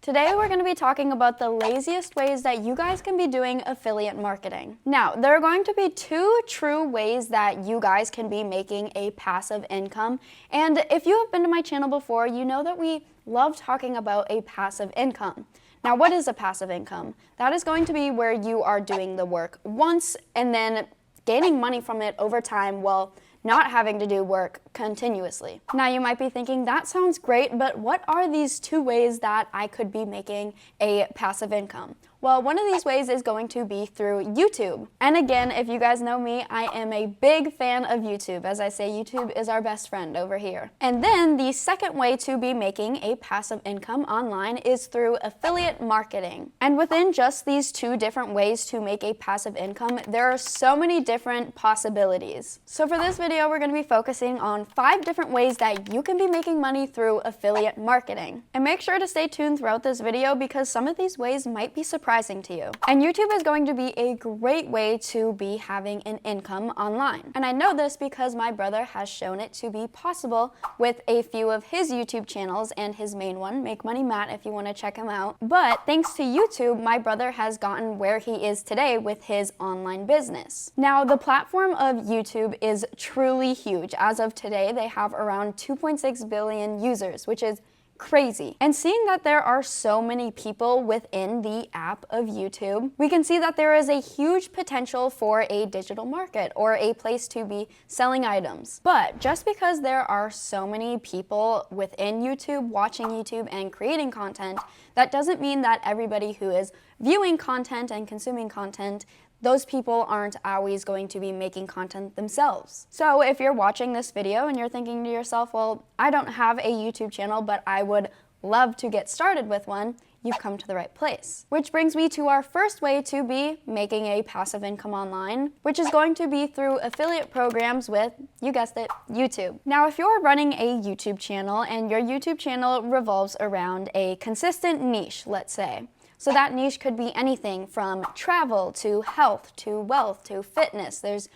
Today we're going to be talking about the laziest ways that you guys can be doing affiliate marketing. Now, there are going to be two true ways that you guys can be making a passive income. And if you have been to my channel before, you know that we love talking about a passive income. Now, what is a passive income? That is going to be where you are doing the work once and then gaining money from it over time while not having to do work continuously. Now you might be thinking, that sounds great, but what are these two ways that I could be making a passive income? Well, one of these ways is going to be through YouTube. And again, if you guys know me, I am a big fan of YouTube. As I say, YouTube is our best friend over here. And then the second way to be making a passive income online is through affiliate marketing. And within just these two different ways to make a passive income, there are so many different possibilities. So for this video, we're going to be focusing on 5 different ways that you can be making money through affiliate marketing. And make sure to stay tuned throughout this video because some of these ways might be surprising to you. And YouTube is going to be a great way to be having an income online. And I know this because my brother has shown it to be possible with a few of his YouTube channels and his main one, Make Money Matt, if you want to check him out. But thanks to YouTube, my brother has gotten where he is today with his online business. Now, the platform of YouTube is truly huge. As of today, they have around 2.6 billion users, which is crazy. And seeing that there are so many people within the app of YouTube, we can see that there is a huge potential for a digital market or a place to be selling items. But just because there are so many people within YouTube watching YouTube and creating content, that doesn't mean that everybody who is viewing content and consuming content, those people aren't always going to be making content themselves. So if you're watching this video and you're thinking to yourself, well, I don't have a YouTube channel, but I would love to get started with one, you've come to the right place. Which brings me to our first way to be making a passive income online, which is going to be through affiliate programs with, you guessed it, YouTube. Now, if you're running a YouTube channel and your YouTube channel revolves around a consistent niche, let's say, so that niche could be anything from travel to health to wealth to fitness. There's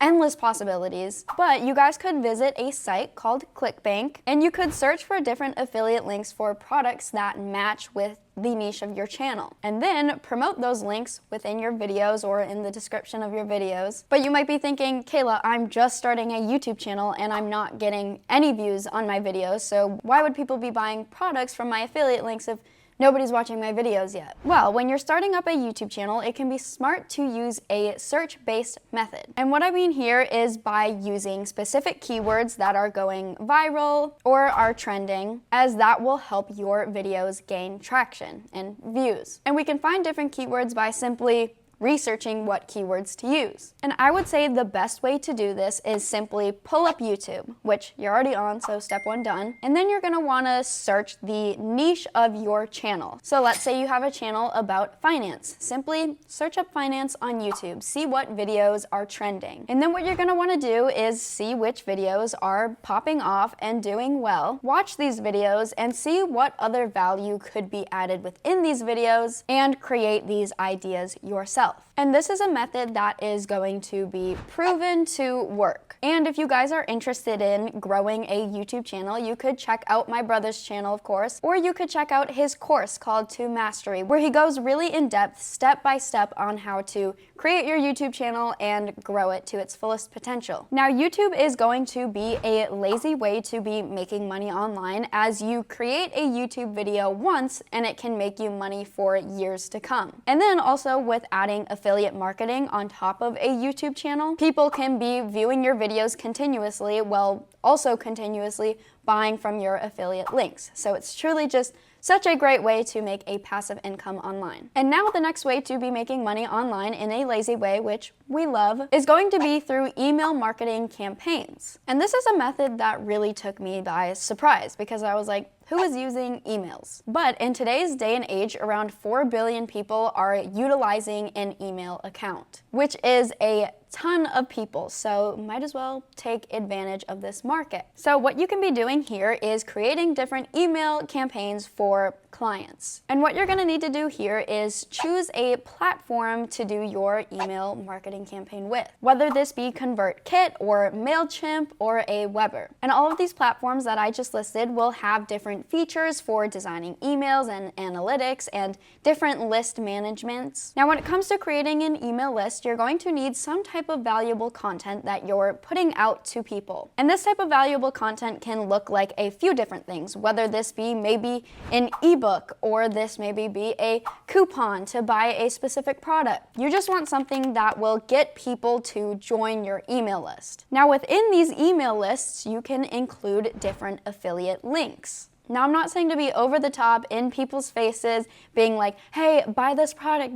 endless possibilities. But you guys could visit a site called ClickBank and you could search for different affiliate links for products that match with the niche of your channel. And then promote those links within your videos or in the description of your videos. But you might be thinking, Kayla, I'm just starting a YouTube channel and I'm not getting any views on my videos. So why would people be buying products from my affiliate links if nobody's watching my videos yet? Well, when you're starting up a YouTube channel, it can be smart to use a search-based method. And what I mean here is by using specific keywords that are going viral or are trending, as that will help your videos gain traction and views. And we can find different keywords by simply researching what keywords to use. And I would say the best way to do this is simply pull up YouTube, which you're already on, so step 1 done. And then you're gonna wanna search the niche of your channel. So let's say you have a channel about finance. Simply search up finance on YouTube, see what videos are trending. And then what you're gonna wanna do is see which videos are popping off and doing well. Watch these videos and see what other value could be added within these videos and create these ideas yourself. And this is a method that is going to be proven to work. And if you guys are interested in growing a YouTube channel, you could check out my brother's channel, of course, or you could check out his course called To Mastery, where he goes really in depth, step by step on how to create your YouTube channel and grow it to its fullest potential. Now, YouTube is going to be a lazy way to be making money online, as you create a YouTube video once and it can make you money for years to come. And then also with adding affiliate marketing on top of a YouTube channel, people can be viewing your videos continuously while also continuously buying from your affiliate links. So it's truly just such a great way to make a passive income online. And now the next way to be making money online in a lazy way, which we love, is going to be through email marketing campaigns. And this is a method that really took me by surprise because I was like, who is using emails? But in today's day and age, around 4 billion people are utilizing an email account, which is a ton of people, so might as well take advantage of this market. So what you can be doing here is creating different email campaigns for clients. And what you're gonna need to do here is choose a platform to do your email marketing campaign with, whether this be ConvertKit or MailChimp or a Weber. And all of these platforms that I just listed will have different different features for designing emails and analytics and different list managements. Now, when it comes to creating an email list, you're going to need some type of valuable content that you're putting out to people. And this type of valuable content can look like a few different things, whether this be maybe an ebook or this maybe be a coupon to buy a specific product. You just want something that will get people to join your email list. Now, within these email lists, you can include different affiliate links. Now, I'm not saying to be over the top in people's faces, being like, hey, buy this product,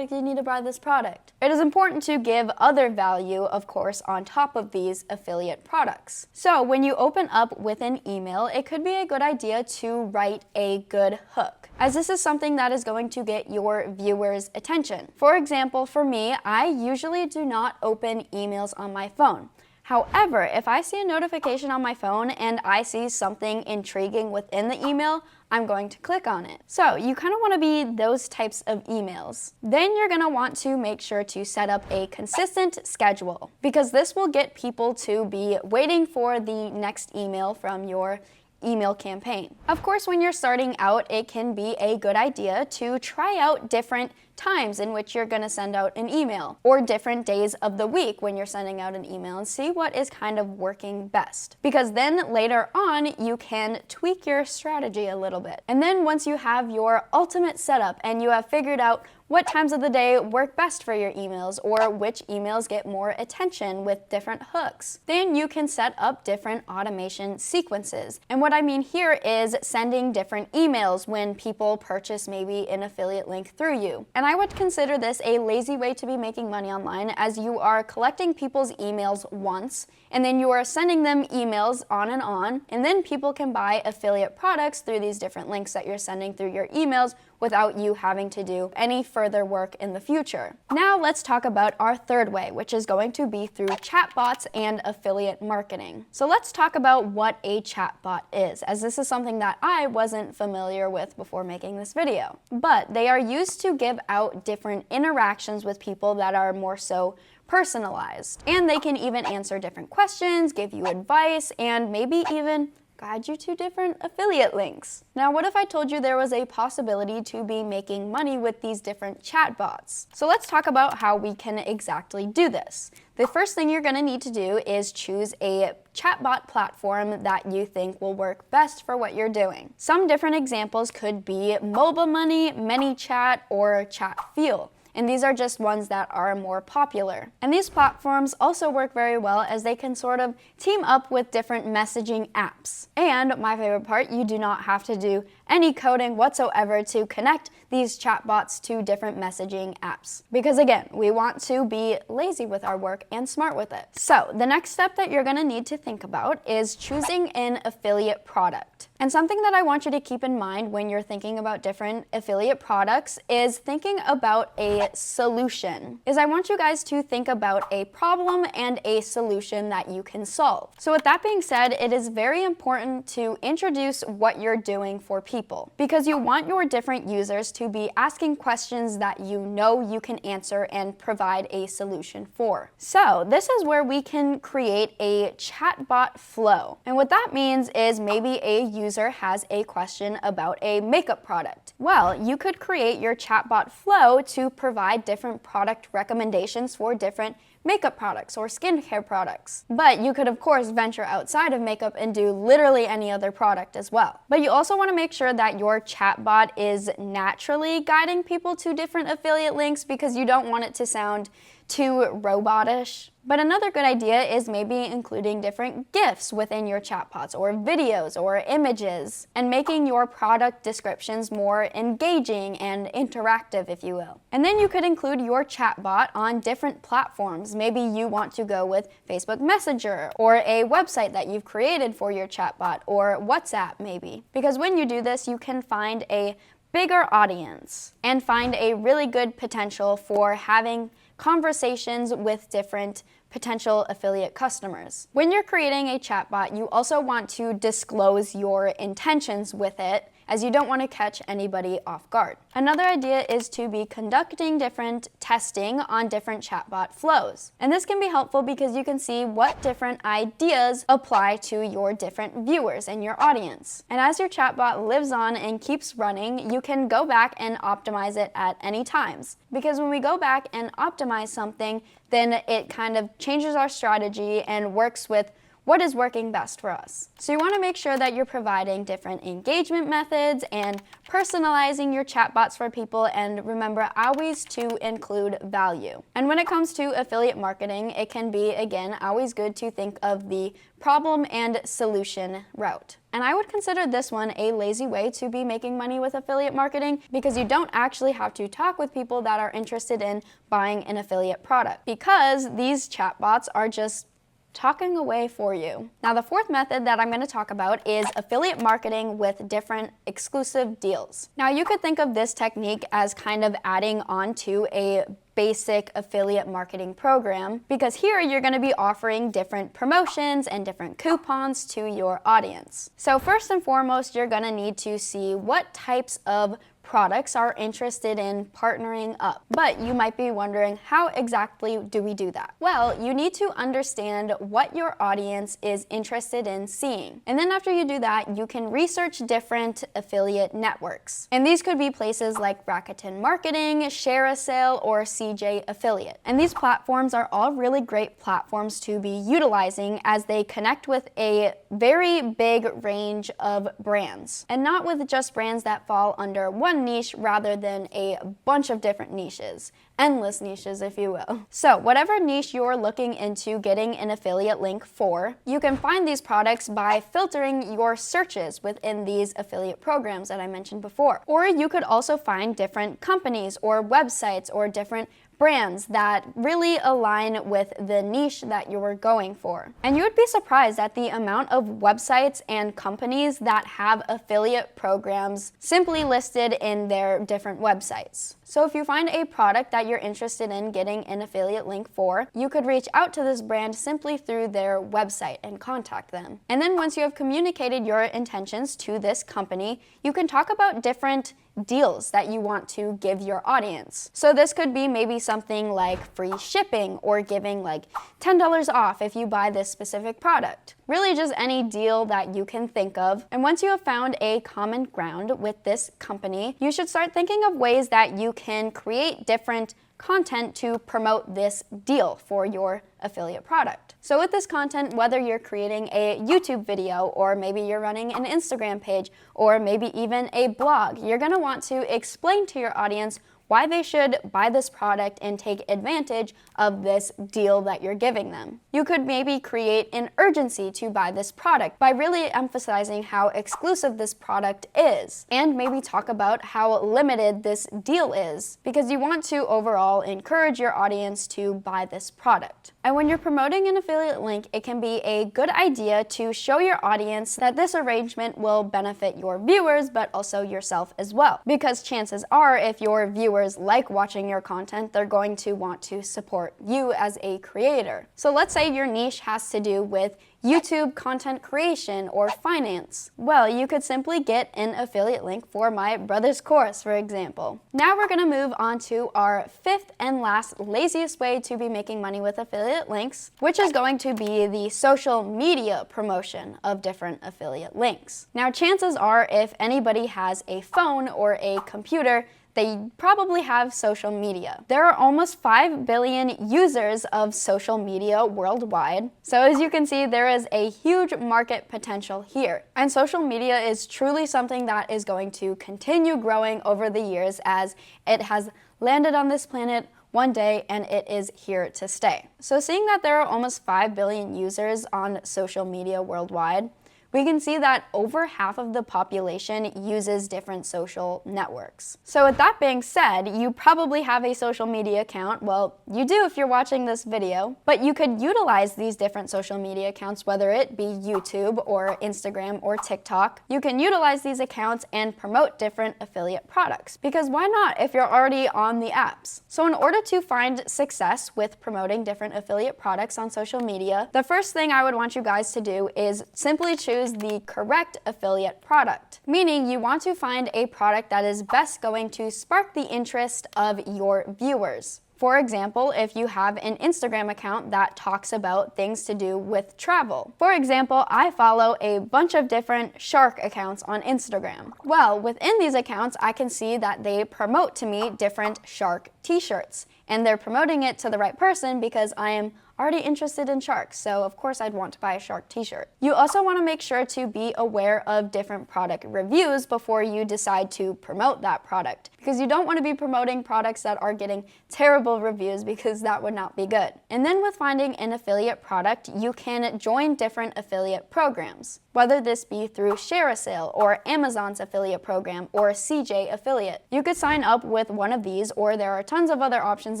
you need to buy this product. It is important to give other value, of course, on top of these affiliate products. So when you open up with an email, it could be a good idea to write a good hook, as this is something that is going to get your viewers' attention. For example, for me, I usually do not open emails on my phone. However, if I see a notification on my phone and I see something intriguing within the email, I'm going to click on it. So you kind of want to be those types of emails. Then you're going to want to make sure to set up a consistent schedule, because this will get people to be waiting for the next email from your email campaign. Of course, when you're starting out, it can be a good idea to try out different times in which you're going to send out an email, or different days of the week when you're sending out an email, and see what is kind of working best. Because then later on, you can tweak your strategy a little bit. And then once you have your ultimate setup and you have figured out what times of the day work best for your emails, or which emails get more attention with different hooks, then you can set up different automation sequences. And what I mean here is sending different emails when people purchase maybe an affiliate link through you. And I would consider this a lazy way to be making money online, as you are collecting people's emails once, and then you are sending them emails on, and then people can buy affiliate products through these different links that you're sending through your emails without you having to do any further work in the future. Now let's talk about our third way, which is going to be through chatbots and affiliate marketing. So let's talk about what a chatbot is, as this is something that I wasn't familiar with before making this video. But they are used to give out different interactions with people that are more so personalized. And they can even answer different questions, give you advice, and maybe even guide you to different affiliate links. Now, what if I told you there was a possibility to be making money with these different chatbots? So let's talk about how we can exactly do this. The first thing you're gonna need to do is choose a chatbot platform that you think will work best for what you're doing. Some different examples could be Mobile Money, ManyChat, or Chatfuel. And these are just ones that are more popular. And these platforms also work very well, as they can sort of team up with different messaging apps. And my favorite part, you do not have to do any coding whatsoever to connect these chatbots to different messaging apps. Because again, we want to be lazy with our work and smart with it. So the next step that you're gonna need to think about is choosing an affiliate product. And something that I want you to keep in mind when you're thinking about different affiliate products is thinking about a solution. I want you guys to think about a problem and a solution that you can solve. So with that being said, it is very important to introduce what you're doing for people, because you want your different users to be asking questions that you know you can answer and provide a solution for. So this is where we can create a chatbot flow. And what that means is maybe a user has a question about a makeup product. Well, you could create your chatbot flow to provide different product recommendations for different makeup products or skincare products. But you could of course venture outside of makeup and do literally any other product as well. But you also want to make sure that your chatbot is naturally guiding people to different affiliate links, because you don't want it to sound too robotish. But another good idea is maybe including different GIFs within your chatbots, or videos or images, and making your product descriptions more engaging and interactive, if you will. And then you could include your chatbot on different platforms. Maybe you want to go with Facebook Messenger, or a website that you've created for your chatbot, or WhatsApp maybe. Because when you do this, you can find a bigger audience and find a really good potential for having conversations with different potential affiliate customers. When you're creating a chatbot, you also want to disclose your intentions with it, as you don't want to catch anybody off guard. Another idea is to be conducting different testing on different chatbot flows. And this can be helpful because you can see what different ideas apply to your different viewers and your audience. And as your chatbot lives on and keeps running, you can go back and optimize it at any times. Because when we go back and optimize something, then it kind of changes our strategy and works with what is working best for us. So you want to make sure that you're providing different engagement methods and personalizing your chatbots for people, and remember always to include value. And when it comes to affiliate marketing, it can be, again, always good to think of the problem and solution route. And I would consider this one a lazy way to be making money with affiliate marketing, because you don't actually have to talk with people that are interested in buying an affiliate product, because these chatbots are just talking away for you. Now, the fourth method that I'm going to talk about is affiliate marketing with different exclusive deals. Now, you could think of this technique as kind of adding on to a basic affiliate marketing program, because here you're going to be offering different promotions and different coupons to your audience. So first and foremost, you're going to need to see what types of products are interested in partnering up. But you might be wondering, how exactly do we do that? Well, you need to understand what your audience is interested in seeing. And then after you do that, you can research different affiliate networks. And these could be places like Rakuten Marketing, Share a Sale, or CJ Affiliate. And these platforms are all really great platforms to be utilizing, as they connect with a very big range of brands. And not with just brands that fall under one niche rather than a bunch of different niches. Endless niches, if you will. So whatever niche you're looking into getting an affiliate link for, you can find these products by filtering your searches within these affiliate programs that I mentioned before. Or you could also find different companies or websites or different brands that really align with the niche that you're going for. And you would be surprised at the amount of websites and companies that have affiliate programs simply listed in their different websites. So if you find a product that you're interested in getting an affiliate link for, you could reach out to this brand simply through their website and contact them. And then once you have communicated your intentions to this company, you can talk about different deals that you want to give your audience. So this could be maybe something like free shipping, or giving like $10 off if you buy this specific product. Really just any deal that you can think of. And once you have found a common ground with this company, you should start thinking of ways that you can create different content to promote this deal for your affiliate product. So with this content, whether you're creating a YouTube video, or maybe you're running an Instagram page, or maybe even a blog, you're going to want to explain to your audience why they should buy this product and take advantage of this deal that you're giving them. You could maybe create an urgency to buy this product by really emphasizing how exclusive this product is, and maybe talk about how limited this deal is, because you want to overall encourage your audience to buy this product. And when you're promoting an affiliate link, it can be a good idea to show your audience that this arrangement will benefit your viewers, but also yourself as well. Because chances are, if your viewers like watching your content, they're going to want to support you as a creator. So let's say your niche has to do with YouTube content creation or finance. Well, you could simply get an affiliate link for my brother's course, for example. Now we're going to move on to our fifth and last laziest way to be making money with affiliate links, which is going to be the social media promotion of different affiliate links. Now, chances are, if anybody has a phone or a computer, they probably have social media. There are almost 5 billion users of social media worldwide. So as you can see, there is a huge market potential here. And social media is truly something that is going to continue growing over the years, as it has landed on this planet one day and it is here to stay. So seeing that there are almost 5 billion users on social media worldwide, we can see that over half of the population uses different social networks. So with that being said, you probably have a social media account. Well, you do if you're watching this video, but you could utilize these different social media accounts, whether it be YouTube or Instagram or TikTok. You can utilize these accounts and promote different affiliate products, because why not if you're already on the apps? So in order to find success with promoting different affiliate products on social media, the first thing I would want you guys to do is simply choose choose the correct affiliate product, meaning you want to find a product that is best going to spark the interest of your viewers. For example, if you have an Instagram account that talks about things to do with travel. For example, I follow a bunch of different shark accounts on Instagram. Well, within these accounts, I can see that they promote to me different shark t-shirts, and they're promoting it to the right person because I am already interested in sharks, so of course I'd want to buy a shark t-shirt. You also want to make sure to be aware of different product reviews before you decide to promote that product, because you don't want to be promoting products that are getting terrible reviews, because that would not be good. And then with finding an affiliate product, you can join different affiliate programs, whether this be through Share a Sale or Amazon's affiliate program or CJ Affiliate. You could sign up with one of these, or there are tons of other options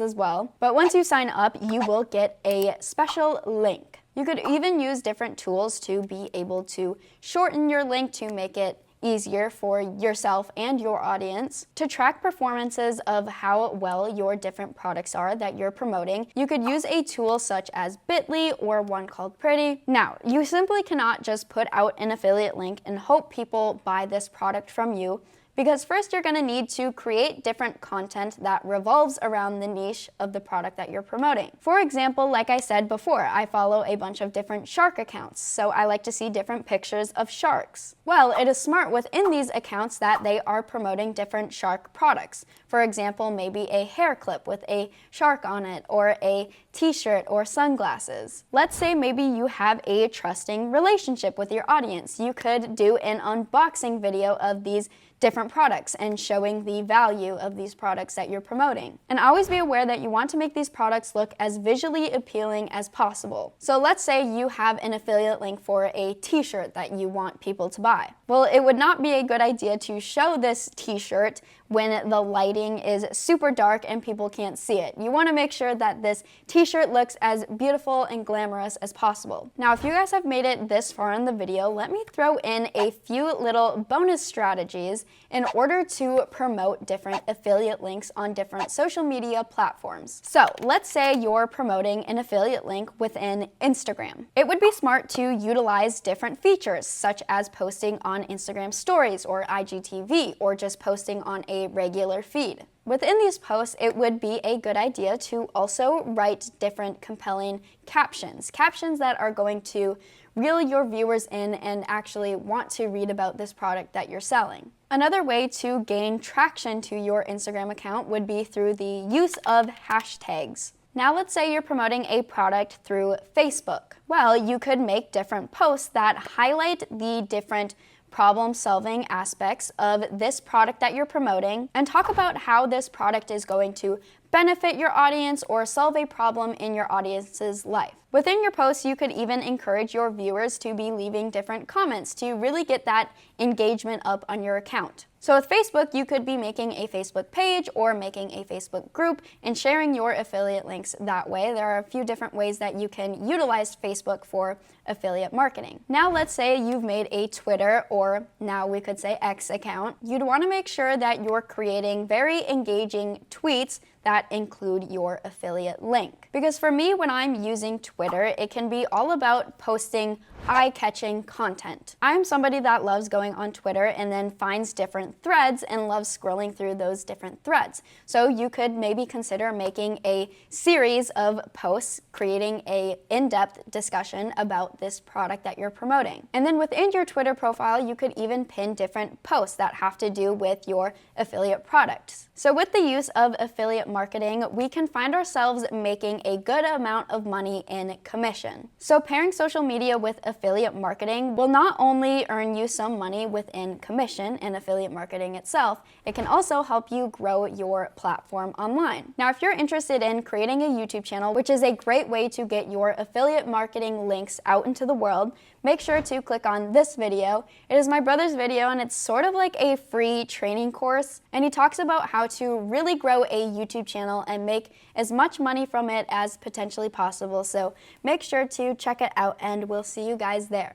as well, but once you sign up, you will get a special link. You could even use different tools to be able to shorten your link to make it easier for yourself and your audience to track performances of how well your different products are that you're promoting. You could use a tool such as Bitly or one called Pretty. Now, you simply cannot just put out an affiliate link and hope people buy this product from you, because first you're going to need to create different content that revolves around the niche of the product that you're promoting. For example, like I said before, I follow a bunch of different shark accounts, so I like to see different pictures of sharks. Well, it is smart within these accounts that they are promoting different shark products. For example, maybe a hair clip with a shark on it, or a t-shirt or sunglasses. Let's say maybe you have a trusting relationship with your audience. You could do an unboxing video of these different products and showing the value of these products that you're promoting. And always be aware that you want to make these products look as visually appealing as possible. So let's say you have an affiliate link for a t-shirt that you want people to buy. Well, it would not be a good idea to show this t-shirt when the lighting is super dark and people can't see it. You want to make sure that this t-shirt looks as beautiful and glamorous as possible. Now, if you guys have made it this far in the video, let me throw in a few little bonus strategies in order to promote different affiliate links on different social media platforms. So let's say you're promoting an affiliate link within Instagram. It would be smart to utilize different features, such as posting on Instagram stories or IGTV, or just posting on a regular feed. Within these posts, it would be a good idea to also write different compelling captions that are going to reel your viewers in and actually want to read about this product that you're selling. Another way to gain traction to your Instagram account would be through the use of hashtags. Now let's say you're promoting a product through Facebook. Well, you could make different posts that highlight the different problem-solving aspects of this product that you're promoting and talk about how this product is going to benefit your audience or solve a problem in your audience's life. Within your posts, you could even encourage your viewers to be leaving different comments to really get that engagement up on your account. So with Facebook, you could be making a Facebook page or making a Facebook group and sharing your affiliate links that way. There are a few different ways that you can utilize Facebook for affiliate marketing. Now let's say you've made a Twitter, or now we could say X account. You'd want to make sure that you're creating very engaging tweets that include your affiliate link. Because for me, when I'm using Twitter, it can be all about posting eye-catching content. I'm somebody that loves going on Twitter and then finds different threads and loves scrolling through those different threads. So you could maybe consider making a series of posts, creating an in-depth discussion about this product that you're promoting. And then within your Twitter profile, you could even pin different posts that have to do with your affiliate products. So with the use of affiliate marketing, we can find ourselves making a good amount of money in commission. So pairing social media with affiliate marketing will not only earn you some money within commission and affiliate marketing itself, it can also help you grow your platform online. Now, if you're interested in creating a YouTube channel, which is a great way to get your affiliate marketing links out into the world, make sure to click on this video. It is my brother's video, and it's sort of like a free training course, and he talks about how to really grow a YouTube channel and make as much money from it as potentially possible. So make sure to check it out, and we'll see you guys there.